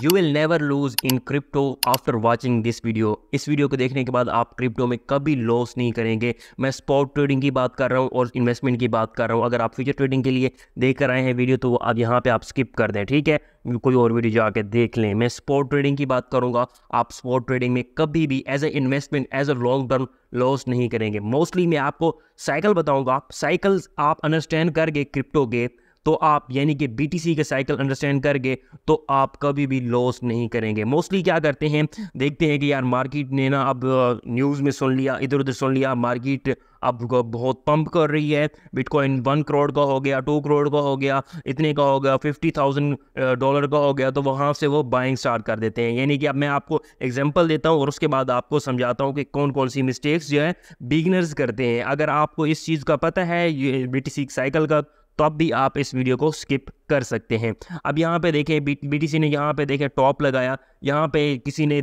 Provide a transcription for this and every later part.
You will never lose in crypto after watching this video. इस video को देखने के बाद आप क्रिप्टो में कभी लॉस नहीं करेंगे। मैं स्पॉट ट्रेडिंग की बात कर रहा हूँ और इन्वेस्टमेंट की बात कर रहा हूँ। अगर आप फ्यूचर ट्रेडिंग के लिए देख कर आए हैं वीडियो तो अब यहाँ पे आप स्किप कर दें, ठीक है, कोई और वीडियो जाके देख लें। मैं स्पॉट ट्रेडिंग की बात करूँगा। आप स्पॉट ट्रेडिंग में कभी भी as a investment as a long term loss नहीं करेंगे। मोस्टली मैं आपको साइकिल बताऊँगा। साइकिल्स आप अंडरस्टैंड करके क्रिप्टो के तो आप यानी कि बीटीसी के साइकिल अंडरस्टैंड करके तो आप कभी भी लॉस नहीं करेंगे। मोस्टली क्या करते हैं, देखते हैं कि यार मार्केट ने ना अब न्यूज़ में सुन लिया, इधर उधर सुन लिया, मार्केट अब बहुत पंप कर रही है, बिटकॉइन 1 करोड़ का हो गया, 2 करोड़ का हो गया, इतने का हो गया, $50,000 का हो गया, तो वहाँ से वो बाइंग स्टार्ट कर देते हैं। यानी कि अब मैं आपको एग्जांपल देता हूँ और उसके बाद आपको समझाता हूँ कि कौन कौन सी मिस्टेक्स जो है बिगिनर्स करते हैं। अगर आपको इस चीज़ का पता है ये बीटीसी साइकिल का, तो अब भी आप इस वीडियो को स्किप कर सकते हैं। अब यहाँ पे देखें बीटीसी ने यहाँ पे देखें टॉप लगाया, यहाँ पे किसी ने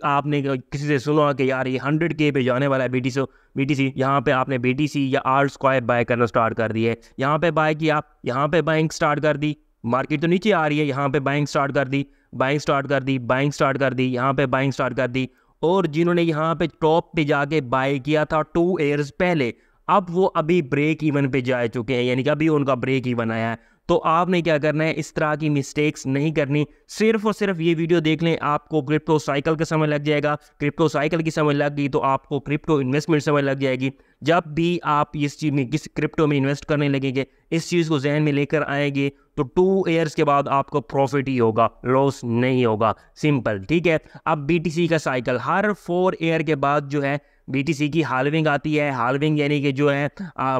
आपने किसी से सुना कि यार ये 100K पे जाने वाला है बीटीसी, यहाँ पे आपने बीटीसी या आर्ट स्क्वायर बाय करना स्टार्ट कर दिए। यहाँ पे बाय किया, यहाँ पे बाइंग स्टार्ट कर दी, मार्केट तो नीचे आ रही है, यहाँ पे बाइंग स्टार्ट कर दी, बाइंग स्टार्ट कर दी, बाइंग स्टार्ट कर दी, यहाँ पे बाइंग स्टार्ट कर दी। और जिन्होंने यहाँ पे टॉप पे जाके बाय किया था 2 ईयर्स पहले, अब वो अभी ब्रेक इवन पे जा चुके हैं, यानी कि अभी उनका ब्रेक इवन आया है। तो आपने क्या करना है, इस तरह की मिस्टेक्स नहीं करनी। सिर्फ और सिर्फ ये वीडियो देख लें, आपको क्रिप्टो साइकिल का समझ लग जाएगा। क्रिप्टो साइकिल की समझ लग गई तो आपको क्रिप्टो इन्वेस्टमेंट समझ लग जाएगी। जब भी आप इस चीज़ में किस क्रिप्टो में इन्वेस्ट करने लगेंगे, इस चीज़ को जहन में लेकर आएंगे तो 2 ईयर्स के बाद आपको प्रॉफिट ही होगा, लॉस नहीं होगा। सिंपल, ठीक है। अब बीटीसी का साइकिल हर 4 ईयर के बाद जो है बीटीसी की हाल्विंग आती है। हाल्विंग यानी कि जो है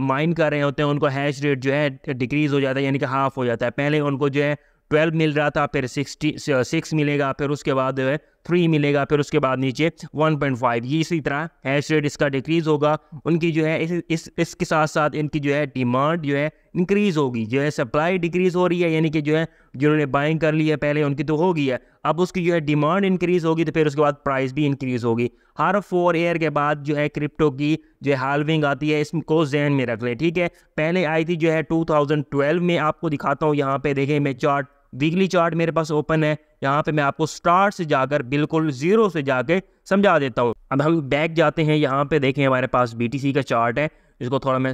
माइन कर रहे होते हैं उनको हैश रेट जो है डिक्रीज़ हो जाता है, यानी कि हाफ हो जाता है। पहले उनको जो है 12 मिल रहा था, फिर 6 मिलेगा, फिर उसके बाद जो है 3 मिलेगा, फिर उसके बाद नीचे 1.5। ये इसी तरह हैश रेट इसका डिक्रीज़ होगा। उनकी जो है इसके साथ साथ इनकी जो है डिमांड जो है इंक्रीज़ होगी। जो है सप्लाई डिक्रीज़ हो रही है, यानी कि जो है जिन्होंने बाइंग कर ली है पहले उनकी तो होगी है, अब उसकी जो है डिमांड इंक्रीज़ होगी तो फिर उसके बाद प्राइस भी इंक्रीज़ होगी। हर 4 ईयर के बाद जो है क्रिप्टो की जो है हाल्विंग आती है, इसको जहन में रख लें, ठीक है। पहले आई थी जो है 2012 में, आपको दिखाता हूँ। यहाँ पे देखें, मैं चार्ट, वीकली चार्ट मेरे पास ओपन है। यहाँ पे मैं आपको स्टार्ट से जाकर बिल्कुल जीरो से जाके समझा देता हूँ। अब हम बैक जाते हैं, यहाँ पे देखें हमारे पास बीटीसी का चार्ट है। इसको थोड़ा मैं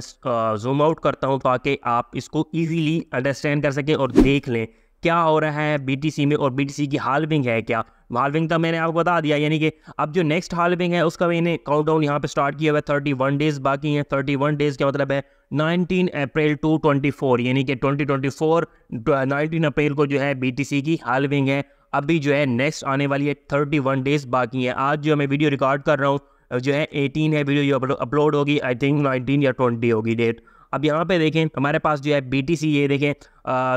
जूम आउट करता हूँ ताकि आप इसको इजीली अंडरस्टैंड कर सकें और देख लें क्या हो रहा है बीटीसी में और बीटीसी की हाल्विंग है क्या। हाल्विंग का मैंने आपको बता दिया, यानी कि अब जो नेक्स्ट हाल्विंग है उसका मैंने काउंटडाउन यहाँ पे स्टार्ट किया हुआ है। 31 डेज बाकी हैं। 31 डेज का मतलब है 19 अप्रैल टू 24, यानी कि 2024 19 अप्रैल को जो है बीटीसी की हाल्विंग है। अभी जो है नेक्स्ट आने वाली है, 31 डेज बाकी है। आज जो मैं वीडियो रिकॉर्ड कर रहा हूँ जो है 18 है, वीडियो जो अपलोड होगी आई थिंक 19 या 20 होगी डेट। अब यहाँ पे देखें हमारे पास जो है बीटीसी, ये देखें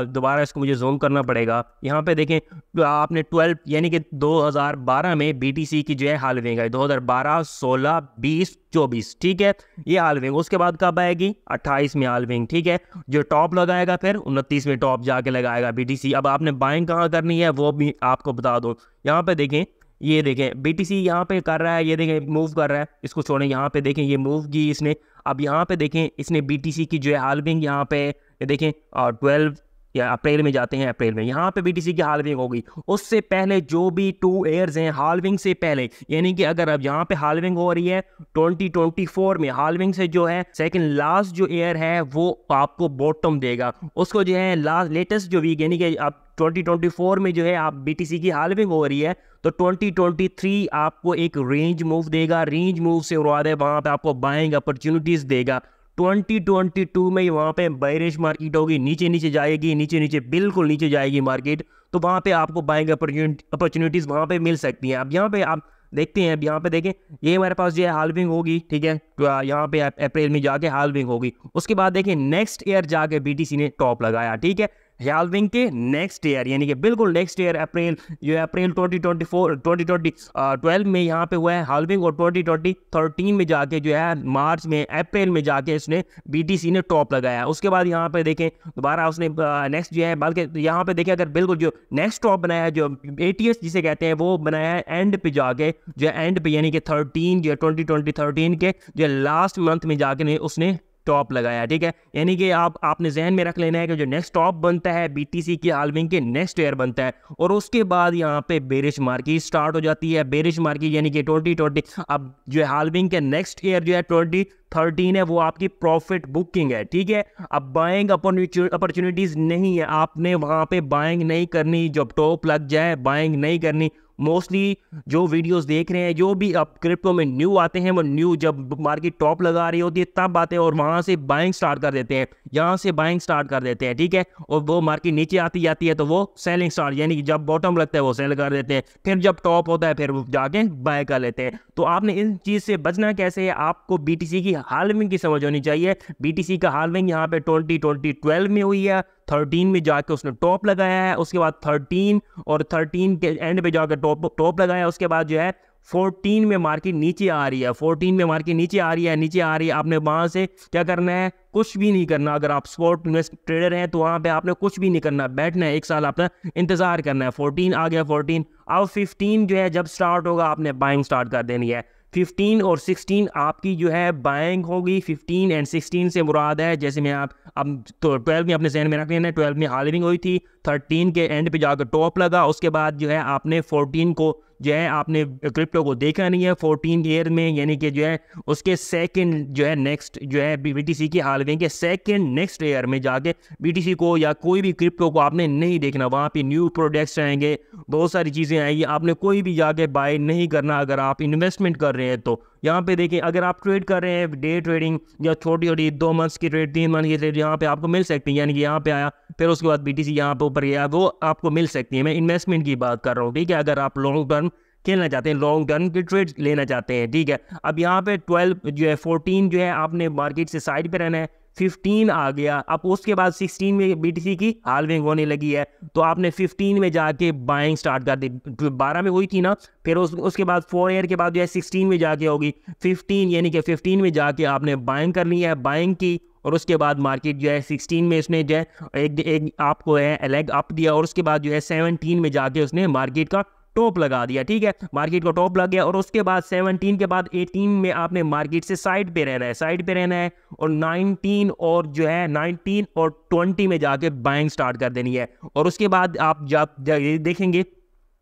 दोबारा इसको मुझे जूम करना पड़ेगा। यहाँ पे देखें आपने 12 यानी कि 2012 में बीटीसी की जो है हाल्विंग है, 2012, 16, 20, 24, ठीक है, ये हाल्विंग। उसके बाद कब आएगी, 28 में हाल्विंग, ठीक है। जो टॉप लगाएगा फिर 29 में टॉप जाके लगाएगा बीटीसी। अब आपने बाइंग कहाँ करनी है वो भी आपको बता दूँ। यहाँ पे देखें, ये देखें बीटीसी यहाँ पे कर रहा है, ये देखें मूव कर रहा है, इसको छोड़ें। यहाँ पे देखें ये मूव की इसने। अब यहाँ पे देखें इसने बीटीसी की जो है हाल्विंग, यहाँ पे ये देखें 12 या अप्रैल में जाते हैं, अप्रैल में यहाँ पे बीटीसी की हाल्विंग होगी। उससे पहले जो भी 2 ईयर्स हैं हाल्विंग से पहले, यानी कि अगर अब यहाँ पे हाल्विंग हो रही है 2024 में, हाल्विंग से जो है सेकंड लास्ट जो ईयर है वो आपको बॉटम देगा। उसको जो है लास्ट लेटेस्ट जो वीक, यानी कि अब 2024 में जो है आप बीटीसी की हाल्विंग हो रही है तो 2023 आपको एक रेंज मूव देगा। रेंज मूव से उड़ा दे, वहाँ पे आपको बाइंग अपॉर्चुनिटीज़ देगा। 2022 में वहाँ पे बेरिश मार्केट होगी, नीचे नीचे जाएगी, नीचे नीचे बिल्कुल नीचे जाएगी मार्केट, तो वहाँ पे आपको बाइंग अपॉर्चुनिटीज़ वहाँ पे मिल सकती हैं। अब यहाँ पे आप देखते हैं, अब यहाँ पे देखें ये हमारे पास जो है हाल्विंग होगी, ठीक है, तो यहाँ पे अप्रैल में जाके हाल्विंग होगी। उसके बाद देखें नेक्स्ट ईयर जाके बीटीसी ने टॉप लगाया, ठीक है, हाल्विंग के नेक्स्ट ईयर, यानी कि बिल्कुल नेक्स्ट ईयर अप्रैल जो है अप्रैल 2012 में यहाँ पे हुआ है हाल्विंग, और 2013 में जाके जो है मार्च में अप्रैल में जाके इसने बीटीसी ने टॉप लगाया। उसके बाद यहाँ पे देखें दोबारा उसने नेक्स्ट जो है, बल्कि यहाँ पे देखें अगर बिल्कुल जो नेक्स्ट टॉप बनाया है, जो एटीएस जिसे कहते हैं, वो बनाया है एंड पे जाके, जो एंड पे यानी कि 13 जो 2013 के जो लास्ट मंथ में जाके उसने टॉप लगाया, ठीक है। यानी कि आपने जहन में रख लेना है कि जो नेक्स्ट टॉप बनता है बीटीसी की हाल्विंग के नेक्स्ट ईयर बनता है, और उसके बाद यहाँ पे बेरिश मार्केट स्टार्ट हो जाती है। बेरिश मार्केट यानी कि 2020, अब जो है हाल्विंग के नेक्स्ट ईयर जो है 2013 है, वो आपकी प्रॉफिट बुकिंग है, ठीक है। अब बाइंग अपॉर्चुनिटीज नहीं है, आपने वहां पे बाइंग नहीं करनी, जब टॉप लग जाए बाइंग नहीं करनी। मोस्टली जो वीडियोस देख रहे हैं, जो भी अब क्रिप्टो में न्यू आते हैं, वो न्यू जब मार्केट टॉप लगा रही होती है तब आते हैं और वहां से बाइंग स्टार्ट कर देते हैं, यहाँ से बाइंग स्टार्ट कर देते हैं, ठीक है। और वो मार्केट नीचे आती जाती है तो वो सेलिंग स्टार्ट, यानी कि जब बॉटम लगता है वो सेल कर देते हैं, फिर जब टॉप होता है फिर वो जाके बाय कर लेते हैं। तो आपने इन चीज़ से बचना कैसे है, आपको बीटीसी की हाल्विंग की समझ होनी चाहिए। बीटीसी का हाल्विंग यहाँ पे 2012 में हुई है, 13 में जाके उसने टॉप लगाया है, उसके बाद 13 और 13 के एंड पे जाकर टॉप लगाया, उसके बाद जो है 14 में मार्केट नीचे आ रही है, 14 में मार्केट नीचे आ रही है। आपने वहां से क्या करना है, कुछ भी नहीं करना। अगर आप स्पॉट इन्वेस्ट ट्रेडर हैं तो वहां पे आपने कुछ भी नहीं करना, बैठना है, एक साल आपने इंतजार करना है। 14 आ गया, 14 अब 15 जो है जब स्टार्ट होगा आपने बाइंग स्टार्ट कर देनी है। 15 और 16 आपकी जो है बाइंग होगी। 15 एंड 16 से मुराद है, जैसे मैं आप अब तो 12 में अपने जहन में रख लेना है, 12 में हाल्विंग हुई थी, 13 के एंड पे जाकर टॉप लगा, उसके बाद जो है आपने 14 को जो है आपने क्रिप्टो को देखा नहीं है 14 ईयर में, यानी कि जो है उसके सेकंड जो है नेक्स्ट जो है बीटीसी की हाल्विंग के सेकंड नेक्स्ट ईयर में जाके बीटीसी को या कोई भी क्रिप्टो को आपने नहीं देखना। वहाँ पे न्यू प्रोडक्ट्स आएंगे, बहुत सारी चीज़ें आएंगी, आपने कोई भी जाके बाय नहीं करना अगर आप इन्वेस्टमेंट कर रहे हैं तो। यहाँ पे देखिए, अगर आप ट्रेड कर रहे हैं डे ट्रेडिंग या छोटी छोटी 2 मंथ्स की ट्रेड, 3 मंथ की ट्रेड, यहाँ पे आपको मिल सकती है। यानी कि यहाँ पे आया फिर उसके बाद बीटीसी यहाँ पे ऊपर गया, वो आपको मिल सकती है। मैं इन्वेस्टमेंट की बात कर रहा हूँ, ठीक है। अगर आप लॉन्ग टर्म खेलना चाहते हैं, लॉन्ग टर्म की ट्रेड लेना चाहते हैं, ठीक है। अब यहाँ पे 12 जो है 14 जो है आपने मार्केट से साइड पे रहना है। 15 आ गया, अब उसके बाद 16 में बीटीसी की हाल्विंग होने लगी है, तो आपने 15 में जाके बाइंग स्टार्ट कर दी। 12 में हुई थी ना, फिर उसके बाद 4 ईयर के बाद जो है 16 में जाके होगी 15, यानी कि 15 में जाके आपने बाइंग कर ली है, बाइंग की, और उसके बाद मार्केट जो है 16 में उसने जो है एक आपको है लेग अप दिया, और उसके बाद जो है 17 में जाके उसने मार्केट का टॉप लगा दिया, ठीक है। मार्केट को टॉप लग गया, और उसके बाद 17 के बाद 18 में आपने मार्केट से साइड पे रहना है, और 19 और जो है 19 और 20 में जाके बाइंग स्टार्ट कर देनी है। और उसके बाद आप जब देखेंगे,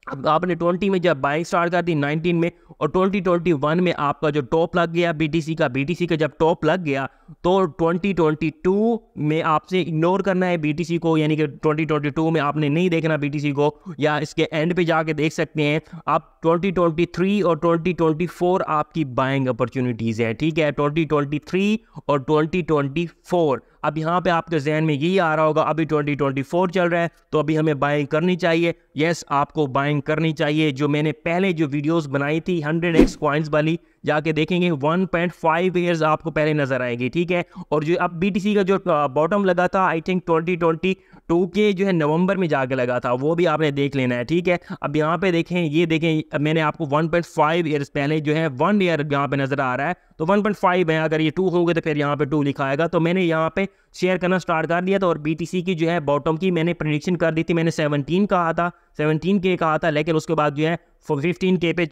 अब आपने 20 में जब बाइंग स्टार्ट कर दी 19 में, और 2021 में आपका जो टॉप लग गया बीटीसी का जब टॉप लग गया, तो 2022 में आपसे इग्नोर करना है बीटीसी को, यानी कि 2022 में आपने नहीं देखना बीटीसी को, या इसके एंड पे जाके देख सकते हैं आप। 2023 और 2024 आपकी बाइंग अपॉर्चुनिटीज़ है, ठीक है। 2023 और 2024, अब यहाँ पे आपके जहन में यही आ रहा होगा अभी 2024 चल रहा है तो अभी हमें बाइंग करनी चाहिए। यस, आपको बाइंग करनी चाहिए। जो मैंने पहले जो वीडियोस बनाई थी 100x कॉइन्स वाली, जाके देखेंगे 1.5 ईयर्स आपको पहले नजर आएगी, ठीक है। और जो अब बीटीसी का जो बॉटम लगा था आई थिंक 2022 के जो है नवंबर में जाके लगा था, वो भी आपने देख लेना है, ठीक है। अब यहाँ पे देखें, ये देखें, मैंने आपको 1.5 ईयर्स पहले जो है 1 ईयर यहाँ पे नजर आ रहा है, तो 1.5 है, अगर ये 2 होंगे तो फिर यहाँ पे 2 लिखा आएगा। तो मैंने यहाँ पे शेयर करना स्टार्ट कर दिया था, और बीटीसी की जो है बॉटम की मैंने प्रेडिक्शन कर दी थी, मैंने 17 कहा था, 17K कहा था, लेकिन उसके बाद जो है 15K पे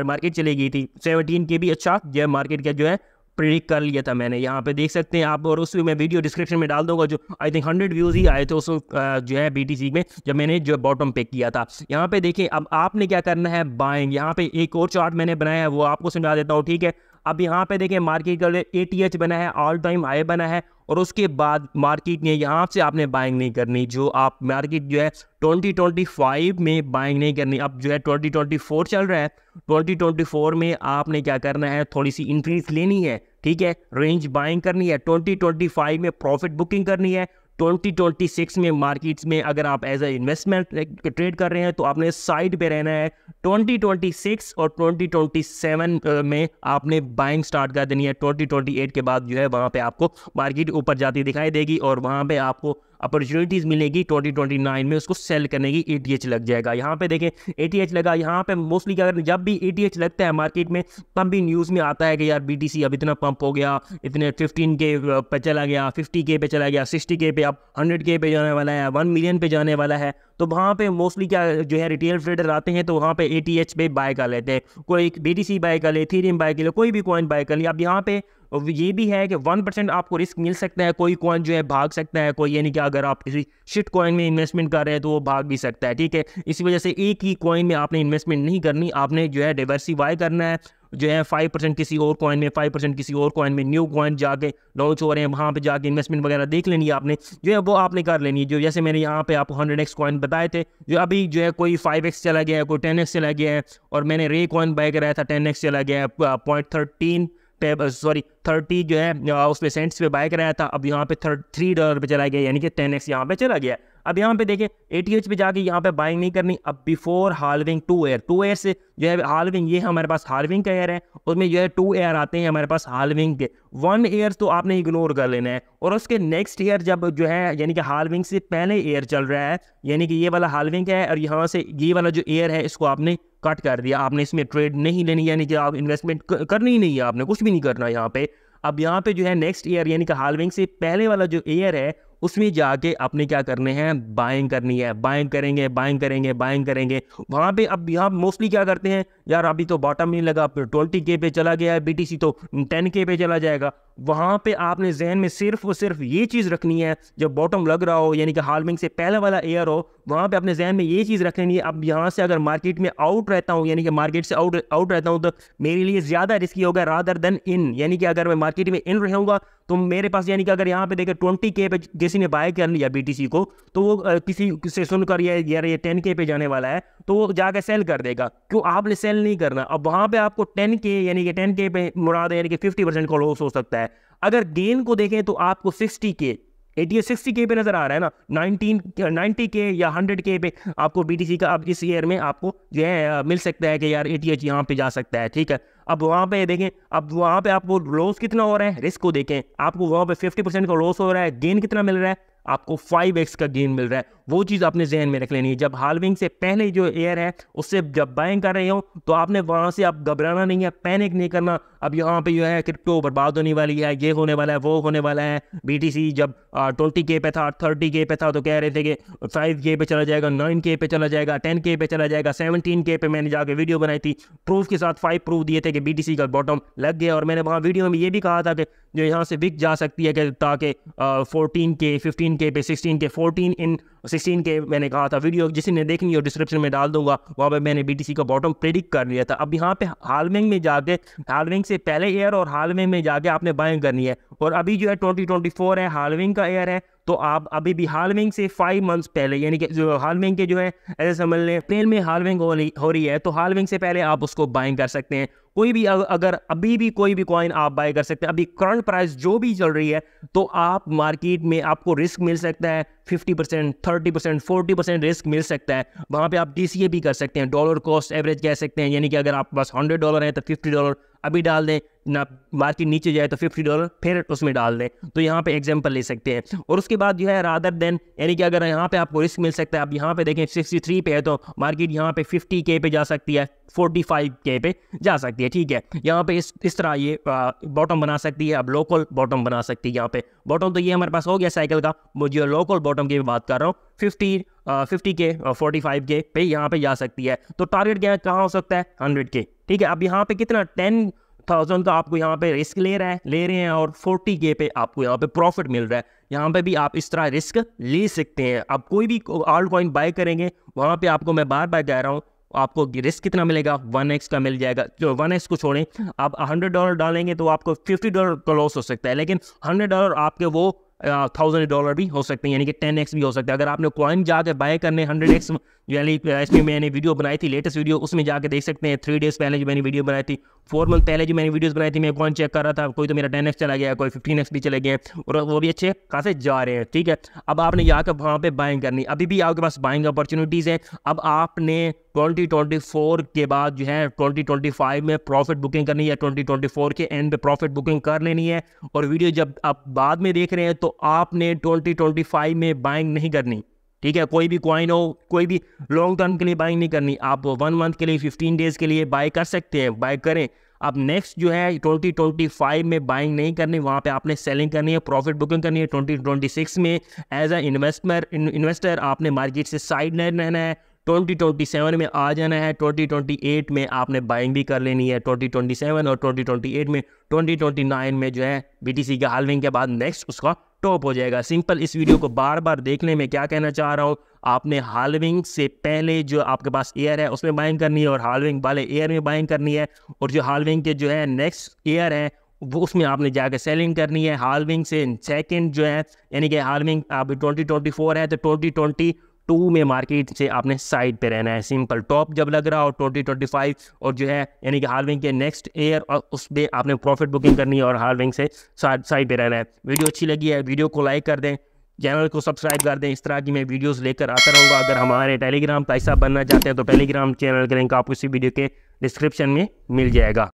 मार्केट चली गई थी। 17K भी अच्छा जो है मार्केट का जो है प्रिडिक्ट कर लिया था मैंने, यहाँ पे देख सकते हैं आप। और उसमें मैं वीडियो डिस्क्रिप्शन में डाल दूंगा, जो आई थिंक 100 व्यूज़ ही आए थे उस जो है बीटीसी में जब मैंने जो बॉटम पे किया था। यहाँ पे देखें, अब आपने क्या करना है, बाइंग। यहाँ पे एक और चार्ट मैंने बनाया है, वो आपको समझा देता हूँ, ठीक है। अब यहाँ पे देखें, मार्केट का ATH बना है, ऑल टाइम हाई बना है, और उसके बाद मार्केट ने यहाँ से आपने बाइंग नहीं करनी, जो आप मार्केट जो है 2025 में बाइंग नहीं करनी। अब जो है 2024 चल रहा है, 2024 में आपने क्या करना है, थोड़ी सी इंक्रीज लेनी है, ठीक है, रेंज बाइंग करनी है। 2025 में प्रॉफिट बुकिंग करनी है। 2026 में मार्केट्स में अगर आप एज ए इन्वेस्टमेंट ट्रेड कर रहे हैं तो आपने साइड पे रहना है। 2026 और 2027 में आपने बाइंग स्टार्ट कर देनी है। 2028 के बाद जो है वहाँ पे आपको मार्केट ऊपर जाती दिखाई देगी, और वहाँ पे आपको अपॉर्चुनिटीज़ मिलेगी। 2029 में उसको सेल करने की ATH लग जाएगा। यहाँ पे देखें, ATH लगा, यहाँ पे मोस्टली अगर जब भी ATH लगता है मार्केट में, तब भी न्यूज़ में आता है कि यार BTC अब इतना पंप हो गया, इतने 15K पे चला गया, 50K पे चला गया, 60K पे, अब 100K पे जाने वाला है, 1 मिलियन पे जाने वाला है। तो वहाँ पे मोस्टली क्या जो है रिटेल ट्रेडर आते हैं तो वहाँ पे ATH पे बाय कर लेते हैं, कोई BTC बाय कर ले, इथेरियम बाय कर ले, कोई भी कॉइन बाय कर ले। अब यहाँ पे ये भी है कि 1% आपको रिस्क मिल सकता है, कोई कॉइन जो है भाग सकता है, कोई यानी कि अगर आप किसी शिट कॉइन में इन्वेस्टमेंट कर रहे हैं तो वो भाग भी सकता है, ठीक है। इसी वजह से एक ही कॉइन में आपने इन्वेस्टमेंट नहीं करनी, आपने जो है डाइवर्सिफाई करना है, जो है 5% किसी और कॉइन में, 5% किसी और कॉइन में, न्यू कॉइन जाके लॉन्च हो रहे हैं वहाँ पे जाके इन्वेस्टमेंट वगैरह देख लेनी है आपने, जो है वो आपने कर लेनी है। जो जैसे मैंने यहाँ पे आपको 100x कॉइन बताए थे, जो अभी जो है कोई 5x चला गया है, कोई 10x चला गया है, और मैंने रे कॉइन बाय कराया था 10x चला गया है, 0.13 पे, सॉरी 30 जो है उसमें सेंट्स पे बाय कराया था, अब यहाँ पे $3 पे चला गया, यानी कि 10x यहाँ पे चला गया। अब यहाँ पे देखें ATH पे जाके यहाँ पे बाइंग नहीं करनी। अब बिफोर हाल्विंग 2 ईयर, 2 ईयर से जो है हाल्विंग, ये हमारे पास हाल्विंग का ईयर है, उसमें जो है 2 ईयर आते हैं हमारे पास हाल्विंग के। 1 ईयर तो आपने इग्नोर कर लेना है, और उसके नेक्स्ट ईयर जब जो है यानी कि हाल्विंग से पहले ईयर चल रहा है, यानी कि ये वाला हाल्विंग है, और यहाँ से ये वाला जो ईयर है इसको आपने कट कर दिया, आपने इसमें ट्रेड नहीं लेनी, यानी कि आप इन्वेस्टमेंट करनी ही नहीं है, आपने कुछ भी नहीं करना यहाँ पे। अब यहाँ पे जो है नेक्स्ट ईयर यानी कि हाल्विंग से पहले वाला जो ईयर है उसमें जाके आपने क्या करने हैं, बाइंग करनी है, बाइंग करेंगे, बाइंग करेंगे, बाइंग करेंगे वहाँ पे। अब यहाँ मोस्टली क्या करते हैं यार, अभी तो बॉटम नहीं लगा, 20K पे चला गया है, BTC तो 10K पे चला जाएगा। वहाँ पे आपने जहन में सिर्फ और सिर्फ ये चीज़ रखनी है, जब बॉटम लग रहा हो यानी कि हाल्विंग से पहले वाला ईयर हो, वहाँ पे अपने जहन में ये चीज़ रख लेनी है। अब यहाँ से अगर मार्केट में आउट रहता हूँ, यानी कि मार्केट से आउट रहता हूँ, तो मेरे लिए ज़्यादा रिस्की होगा रादर देन इन, यानी कि अगर मैं मार्केट में इन रहूँगा तो मेरे पास यानी कि अगर यहाँ पे देखें 20K पे किसी ने बाय कर लिया BTC को, तो वो किसी से सुनकर यार ये 10K पे जाने वाला है, तो वो जाकर सेल कर देगा। क्यों? आपने सेल नहीं करना। अब वहाँ पे आपको 10K यानी कि 10K पे मुराद है, यानी कि 50% का लॉस हो सकता है। अगर गेन को देखें तो आपको 60K, 60K पे नजर आ रहा है ना, 90K या 100K पे आपको BTC का अब इस ईयर में आपको जो है मिल सकता है कि यार ATH यहाँ पे जा सकता है, ठीक है। अब वहाँ पे देखें, अब वहाँ पे आपको लॉस कितना हो रहा है, रिस्क को देखें, आपको वहाँ पे 50% का लॉस हो रहा है, गेन कितना मिल रहा है, आपको 5x का गेन मिल रहा है। वो चीज़ आपने जहन में रख लेनी है। जब हाल्विंग से पहले जो ईयर है उससे जब बाइंग कर रहे हो तो आपने वहाँ से आप घबराना नहीं है, पैनिक नहीं करना। अब यहाँ पे जो है क्रिप्टो बर्बाद होने वाली है, ये होने वाला है, वो होने वाला है। BTC जब 20K पे था, 30K पे था, तो कह रहे थे कि 5K पे चला जाएगा, 9K पे चला जाएगा, 10K पे चला जाएगा, 17K पे मैंने जाके वीडियो बनाई थी, प्रूफ के साथ 5 प्रूफ दिए थे कि BTC का बॉटम लग गया। और मैंने वहाँ वीडियो में ये भी कहा था कि जो यहाँ से बिक जा सकती है, कि ताकि 14K, 15K पे, 16K, 14 इन 16K मैंने कहा था। वीडियो जिसे ने देखनी हो डिस्क्रिप्शन में डाल दूंगा, वहाँ पे मैंने BTC का बॉटम प्रेडिक्ट कर लिया था। अब यहाँ पे हाल्विंग में जाके, हाल्विंग से पहले ईयर और हाल्विंग में जाके आपने बाइंग करनी है। और अभी जो है 2024 है, हाल्विंग का ईयर है, तो आप अभी भी हाल्विंग से 5 मंथ्स पहले, यानी कि जो हाल्विंग के जो है ऐसे समझ लें अप्रैल में हाल्विंग हो रही है, तो हाल्विंग से पहले आप उसको बाइंग कर सकते हैं। कोई भी अगर अभी भी कोई भी कॉइन आप बाय कर सकते हैं। अभी करंट प्राइस जो भी चल रही है, तो आप मार्केट में आपको रिस्क मिल सकता है 50%, 30%, 40% रिस्क मिल सकता है। वहाँ पे आप DCA भी कर सकते हैं, डॉलर कॉस्ट एवरेज कह सकते हैं, यानी कि अगर आपके पास $100 है तो $50 अभी डाल दें ना, मार्केट नीचे जाए तो $50 फिर उसमें डाल दें। तो यहाँ पे एग्जांपल ले सकते हैं। और उसके बाद जो है रादर देन, यानी कि अगर यहाँ पे आपको रिस्क मिल सकता है, आप यहाँ पे देखें 63 पे है, तो मार्केट यहाँ पे 50K पे जा सकती है, 45K पे जा सकती है, ठीक है। यहाँ पे इस तरह ये बॉटम बना सकती है। अब लोकल बॉटम बना सकती है। यहाँ पे बॉटम तो ये हमारे पास हो गया साइकिल का, मुझे लोकल बॉटम की बात कर रहा हूँ। 50K 45K पे यहाँ पे जा सकती है। तो टारगेट क्या कहाँ हो सकता है, 100K, ठीक है। अब यहाँ पे कितना 10,000 का आपको यहाँ पे रिस्क ले रहे हैं, और 40K पे आपको यहाँ पे प्रॉफिट मिल रहा है। यहाँ पे भी आप इस तरह रिस्क ले सकते हैं। अब कोई भी ऑल्ट कॉइन बाय करेंगे, वहाँ पे आपको मैं बार बार कह रहा हूँ, आपको रिस्क कितना मिलेगा, 1x का मिल जाएगा। जो 1x को छोड़ें, आप $100 डालेंगे तो आपको $50 का लॉस हो सकता है, लेकिन $100 आपके वो $1,000 भी हो सकते हैं, यानी कि 10x भी हो सकता है। अगर आपने कॉइन जाके बाय करने 100x, यानी इसमें मैंने वीडियो बनाई थी, लेटेस्ट वीडियो, उसमें जाके देख सकते हैं। 3 डेज़ पहले जो मैंने वीडियो बनाई थी, 4 मंथ पहले जो मैंने वीडियोस बनाई थी, मैं कॉइन चेक कर रहा था, कोई तो मेरा 10x चला गया, कोई 15x भी चले गए, और वो भी अच्छे खासे जा रहे हैं, ठीक है। अब आपने जाकर वहाँ पे बाइंग करनी, अभी भी आपके पास बाइंग अपॉर्चुनिटीज़ हैं। अब आपने 2024 के बाद जो है 2025 में प्रॉफिट बुकिंग करनी है, 2024 के एंड पे प्रॉफिट बुकिंग कर लेनी है। और वीडियो जब आप बाद में देख रहे हैं तो आपने 2025 में बाइंग नहीं करनी, ठीक है। कोई भी कॉइन हो, कोई भी लॉन्ग टर्म के लिए बाइंग नहीं करनी। आप 1 मंथ के लिए, 15 डेज़ के लिए बाय कर सकते हैं, बाय करें। अब नेक्स्ट जो है 2025 में बाइंग नहीं करनी, वहाँ पे आपने सेलिंग करनी है, प्रॉफिट बुकिंग करनी है। 2026 में एज अ इन्वेस्टर आपने मार्केट से साइड नहीं रहना है। 2027 में आ जाना है। 2028 में आपने बाइंग भी कर लेनी है। 2027 और 2028 में 2029 में जो है BTC के हाल्विंग के बाद नेक्स्ट उसका टॉप हो जाएगा। सिंपल। इस वीडियो को बार बार देखने में क्या कहना चाह रहा हूँ, आपने हाल्विंग से पहले जो आपके पास ईयर है उसमें बाइंग करनी है और हाल्विंग वाले ईयर में बाइंग करनी है, और जो हाल्विंग के जो है नेक्स्ट ईयर है वो उसमें आपने जाकर सेलिंग करनी है। हाल्विंग से सेकंड जो है यानी कि हाल्विंग अब 2024 है तो 2022 में मार्केट से आपने साइड पे रहना है। सिंपल। टॉप जब लग रहा हो 2025 और जो है यानी कि हाल्विंग के नेक्स्ट ईयर और उस पर आपने प्रॉफिट बुकिंग करनी है और हाल्विंग से साइड पे रहना है। वीडियो अच्छी लगी है वीडियो को लाइक कर दें, चैनल को सब्सक्राइब कर दें। इस तरह की मैं वीडियोस लेकर आता रहूँगा। अगर हमारे टेलीग्राम का हिस्सा बनना चाहते हैं तो टेलीग्राम चैनल का लिंक आपको इसी वीडियो के डिस्क्रिप्शन में मिल जाएगा।